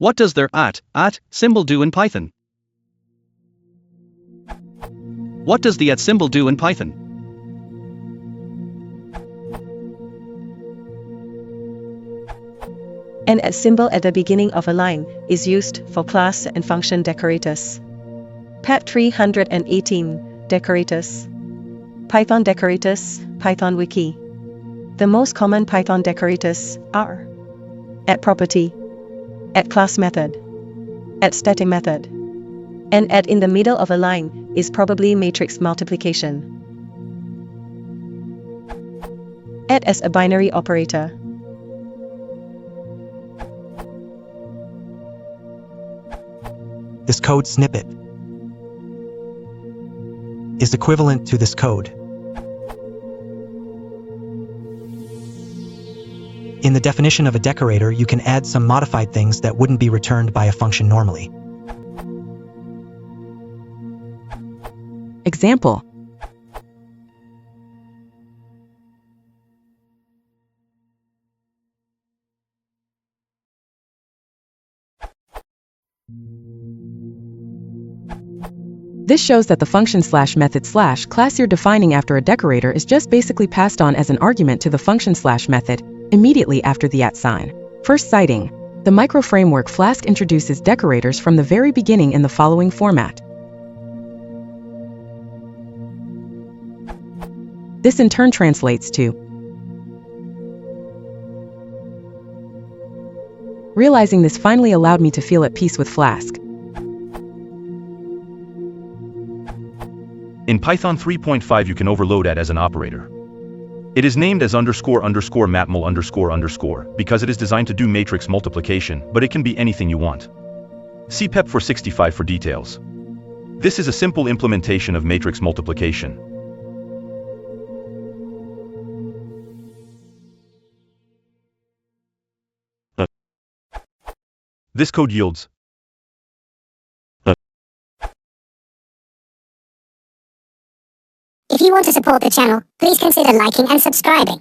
What does their at symbol do in Python? What does the at symbol do in Python? An at symbol at the beginning of a line is used for class and function decorators. Pat 318 Decorators. Python decorators, Python wiki. The most common Python decorators are at property, at class method, at static method, and at in the middle of a line is probably matrix multiplication. At as a binary operator. This code snippet is equivalent to this code. In the definition of a decorator, you can add some modified things that wouldn't be returned by a function normally. Example. This shows that the function /method/ class you're defining after a decorator is just basically passed on as an argument to the function /method immediately after the @ sign. First citing, the microframework Flask introduces decorators from the very beginning in the following format. This in turn translates to realizing this finally allowed me to feel at peace with Flask. In Python 3.5 you can overload at as an operator. It is named as __matmul__ because it is designed to do matrix multiplication, but it can be anything you want. See PEP 465 for details. This is a simple implementation of matrix multiplication. This code yields If you want to support the channel, please consider liking and subscribing.